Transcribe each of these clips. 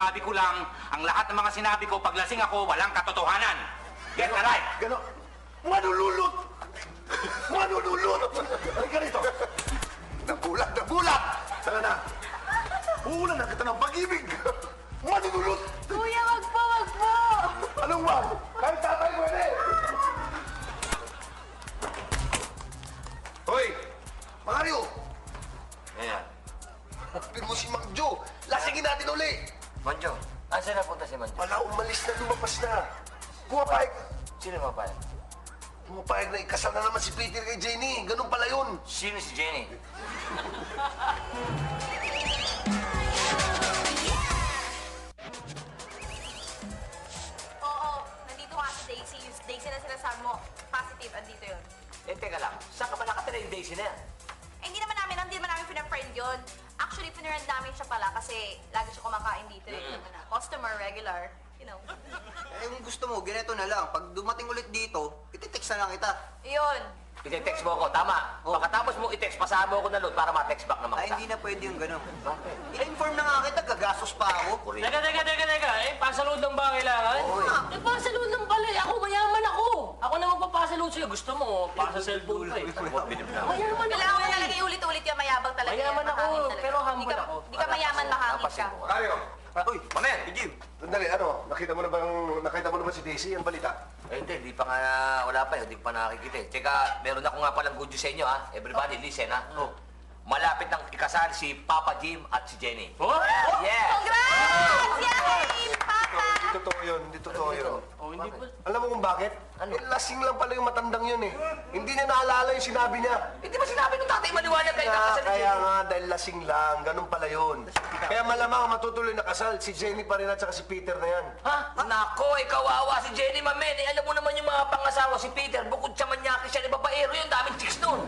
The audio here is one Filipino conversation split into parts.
Sabi ko lang, ang lahat ng mga sinabi ko, paglasing ako, walang katotohanan. Get a life! Gano? Manululot! Manululot! Ay, ganito. Nabulat! Nabulat! Tara na. Uulan na kita ng pag-ibig. Manululot! Kuya, wag po, wag po! Anong wag? Kahit tatay pwede! Hoy! Mario! Ayan. Hapin mo si Mang Jo. Lasingin natin uli. Manjo, saan napunta si Manjo? Wala, umalis na, lumabas na. Pumapayag. Sino mapayag? Pumapayag na ikasal na naman si Peter kay Jenny. Ganun pala yun. Sino si Jenny? Oo, nandito nga si Daisy. Yung Daisy na sinasabi mo, positive, andito yun. Eh, teka lang. Saan ka ba nakatira yung Daisy na yan? Eh, hindi naman namin pinag-friend yun. Actually, pinirend namin siya pala kasi lagi siya kumakain dito. Customer, regular, you know. Eh, kung gusto mo, ganito na lang. Pag dumating ulit dito, ititext na lang kita. Yun. I-text mo ako, tama. Pagkatapos mo i-text, pasahan mo ako na load para ma-text back naman Ay, kita. hindi na pwede yung gano'n. Bakit? I-inform na nga kita, gagastos pa ako. Teka. Eh, pasalud lang ba kailangan? Eh, pasalud lang pala eh. Ako, mayaman ako. Ako na magpapasalud sa'yo. Gusto mo, pa sa cellphone ko eh. Bilib na. Mayaman ako Kailangan mo eh. talaga iulit-ulit yung mayabang talaga. Mayaman yan, ako, mahangin talaga. pero humble Di ka- ako. Di ka mayaman, mahangin ka. Napasin ko. Mario! Uy, Mamen, Jim. Sandali, ano? Nakita mo na ba si Daisy? Ang balita? Eh, hindi pa nga, wala pa, hindi ko pa nakikita eh. Tsaka, meron ako nga palang good news sa inyo, ha? Everybody, listen, ha? Oh. Malapit nang ikasal si Papa Jim at si Jenny. Oh? Yeah! Congrats! Yay! Papa! Hindi totoo yun. Hindi totoo yun. Oh, hindi ba? Alam mo kung bakit? Ano? Eh, lasing lang pala yung matandang yun eh. Hindi niya naalala yung sinabi niya. Hindi ba sinabi nung tatay maliwanag kay kakasal ni Kaya Jenny? nga, dahil lasing lang. Ganun pala yun. Kaya malamang matutuloy na kasal. Si Jenny pa rin at saka si Peter na yan. Ha? Nako, kawawa si Jenny, Mamen. Eh, alam mo naman yung mga pangasawa si Peter, bukod sa manyaki siya ni babaero yun, daming chicks nun.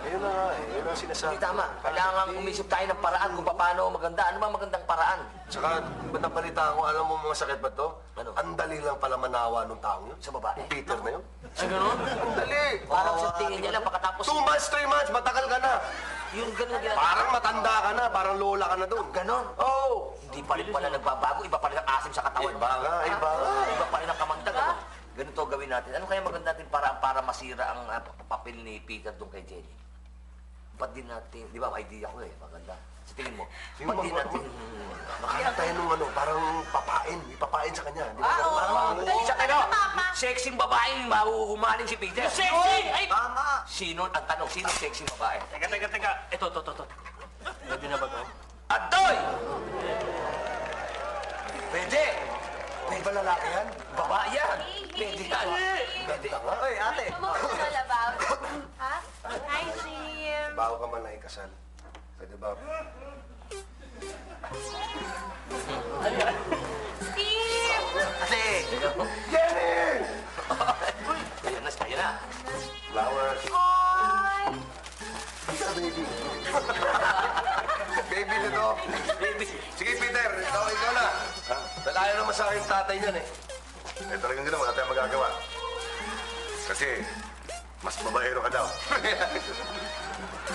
Ayun na nga eh. Yun ang sinasabi. Hindi tama. Kailangan umisip tayo ng paraan kung paano maganda. Ano ba magandang paraan? Tsaka, ba't nabalita ko, alam mo mga sakit ba to? Ano? Ang dali lang pala manawa nung taong yun. Sa babae? Yung Peter na yun. Ay, gano'n? Ang dali. Parang sa tingin niya lang pagkatapos... 2 months, 3 months, matagal ka na. Yung gano'n ginagawa. Parang matanda ka na, parang lola ka na doon. Ganon? Oo. Hindi pa rin pala nagbabago. Iba pa rin ang asim sa katawan. Iba nga, iba nga. Iba pa rin ang kamandag. Ano? Ganito gawin natin. Ano kaya maganda natin para masira ang papel ni Peter doon kay Jenny? Ba't din natin, di ba, idea ko eh, maganda. Sa tingin mo, ba't din natin... Makaya tayo nung ano, parang papain. Ipapain sa kanya. Di ba? Oo. Galing Sa ka ano, na, Papa. sexing babaeng mahuhumaling si Peter. Sexy! Ay! Tama! Sino, ang tanong, sino sexing babae? Teka. Ito. Pwede na ba to? Adoy! Pwede! May ba lalaki yan? Babae yan! Pwede yan! Pwede. Oy, ate! Ano mo all about? Ha? Hi, Jim. Bago ka man na ikasal. Pwede ba? Steve! Ate! Jenny! Ayan na. Flowers. Oy! Isa, baby. Baby na to. Baby. Sige, Peter. Ikaw na. Dalayo naman sa akin yung tatay niyan eh. Eh, talagang gano'n. Wala tayong magagawa. Kasi, mas babaero ka daw.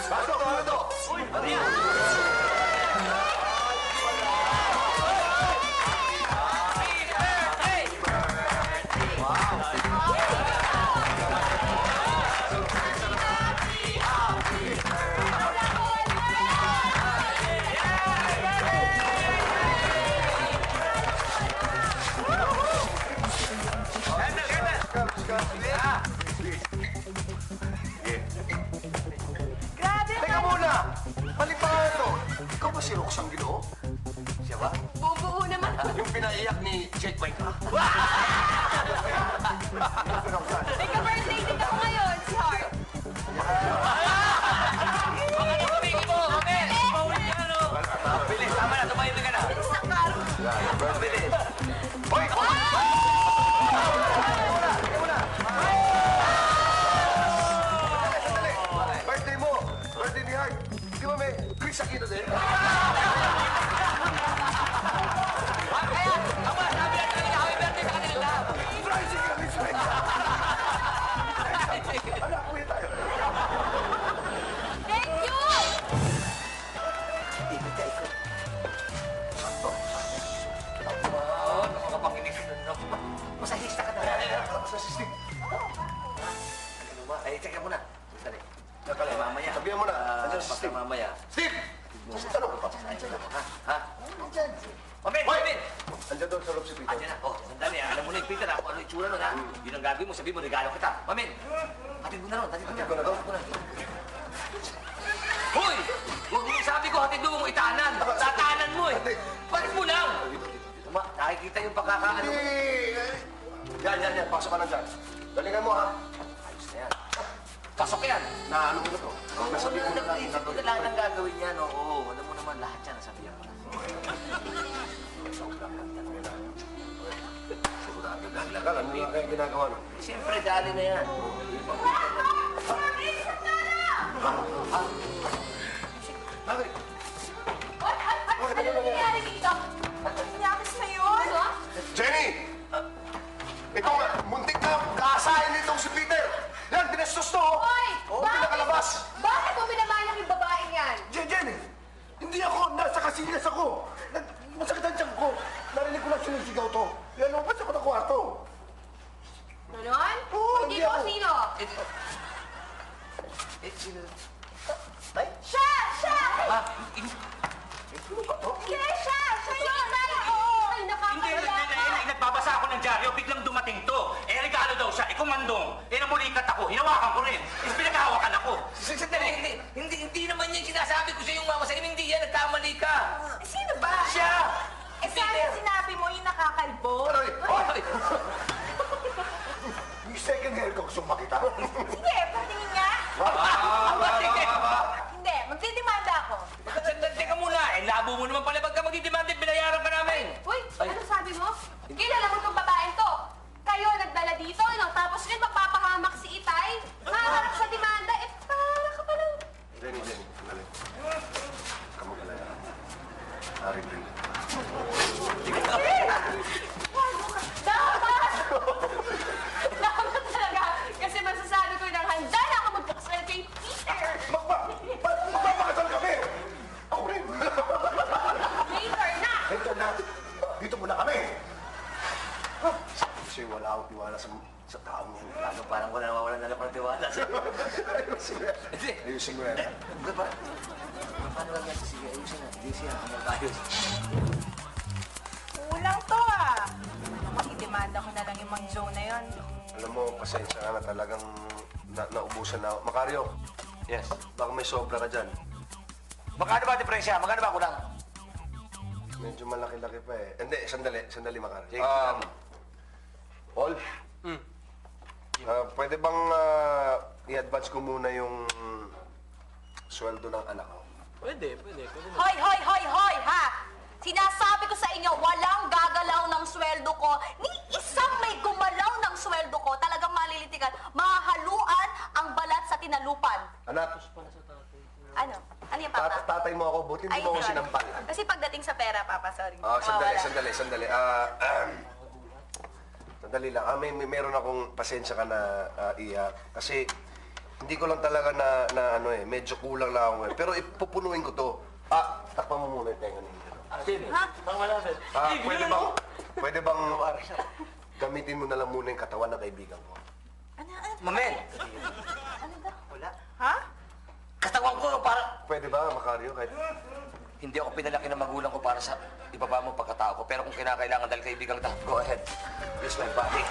Ano to? Uy, ano yan? Grabe! Teka muna! Balik pa nga ito. Ikaw ba si Roxanne Ginoo? Siya ba? Bubuo naman. Yung pinaiyak ni Jake White ka? May ka-birthday din ako ngayon, si Heart. Baka na kumiki mo, Mamen! Bilis, tama na, tumayo ka na. Bilis ng karo. Bilis. Hoy! Sandali! Birthday mo! Birthday ni Hart! Di ba may Chris Aquino din? Kaya, tama, sabi lang kanina, happy birthday sa kanila lahat. Tricycle is right! Mamen! Hoy! Mamen! Andiyan doon sa loob si Peter. Andiyan na. Oh, sandali ha. Alam mo na yung Peter ha. Kung ano yung itsura nun ha. Yun ang gagawin mo. Sabihin mo, regalo kita. Mamen! Hatid mo na ron. Hatid mo na. Hatid ko na to? Hatid mo na. Hoy! Huwag mo sabi ko hatid mo mong itahanan. Tatahanan mo eh. Bakit mo lang? Tuma, nakikita yung pagkakaano. Hindi! Yan. Pasok ka na dyan. Galingan mo, ha? Ayos na yan. Pasok yan. Na ano mo na to? Nasabi ko na lang. Isip ko na lang ang gagawin yan. Oo, alam mo naman lahat yan. Nasabihan ko na. Sigurado. Dahil ano nga kayo ginagawa nun? Siyempre, dali na yan. Bakit? Ano nangyayari dito? Inyakis na yun? Jenny! Ikaw, muntik na kaasahin nitong si Peter! Yan, binastos to! Hoy! Oo, pinakalabas! Bakit mo binabanang yung babaeng yan? Jenny! Hindi ako! Nasa kasilyas ako! Masakit ang tiyan ko! Narinig ko lang sinisigaw to. Yan, lumabas ako ng kwarto. Ganon? Oo, Hindi hindi ko ako. sino? Sino? Siya! Ah, Hindi, siya! Siya yun! Oo! Ay, Hindi, nakakaya ka! nagbabasa ako ng dyaryo, biglang dumating to. Eh, regalo daw siya, ikumandong. Eh, namulikat ako, hinawakan ko rin. Eh, pinaghahawakan ako. Sandali, hindi naman yan sinasabi ko sa iyong mama. Sa hindi yan, nagkamali ka. Sino ba? Siya! Eh, sana sinabi mo yung nakakalbo? Aray! Hoy! Yung second hair ko gusto makita. Sige, patingin nga. Sige! Hindi, magdidemanda ako. Teka muna, eh, labo mo naman pala pagka magdidemande, binayaran ka namin. Uy, Ay. ano sabi mo? Kilala mo itong babaeng to. Kayo nagdala dito, no? Tapos yun, magpapahamak si Itay. Maharap sa demanda. Eh, para ka pala. Jenny, sandali. Kamu galaya. Ari Lee. Dapat! Dapat talaga. Kasi masasabi ko ng handa na ako magpakasal kay Peter. Magpapakasal kami! Ako rin! Later na! Ito na! Dito muna kami! Kasi wala akong tiwala sa taong yan. Lalo parang wala nawawalan na lang ng tiwala. Hindi. Ayusin mo yan. Paano lang yan? Sige, ayusin na. Hindi siya. Ano tayo? Kulang to ah. Magdidemanda ko na lang yung Mang Joe na yun. Alam mo, pasensya ka na talagang naubusan na ako. Macario, Yes. baka may sobra ka dyan. Magkano ba diferensya? Magkano ba kulang? Medyo malaki-laki pa eh. Hindi, sandali Macario. Jake, Paul? Pwede bang i-advance ko muna yung sweldo ng anak ko? Pwede. Hoy, ha! Sinasabi ko sa inyo, walang gagalaw ng sweldo ko. Ni isang may gumalaw ng sweldo ko, talagang malilitigan. Mahahaluan ang balat sa tinalupan. Anak, Ano? Ano yung papa? tatay mo ako, buti hindi mo ako sorry. sinampal. Kasi pagdating sa pera, papa, sorry. Sandali. Sandali lang. Meron akong pasensya ka na iya. Kasi hindi ko lang talaga na ano eh, medyo kulang lang ako eh. Pero ipupunuin ko to. Takpan mo muna yung tenga ninyo. Ha? Pwede bang gamitin mo na lang muna yung katawan ng kaibigan ko? Ano? Mamen! Ano ba? Wala. Ha? Katawan ko para... Pwede ba, Macario? Kahit... Hindi ako pinalaki ng magulang ko para sa ibaba mo pagkatao ko. Pero kung kinakailangan dahil kaibigan kita, go ahead. Use my body.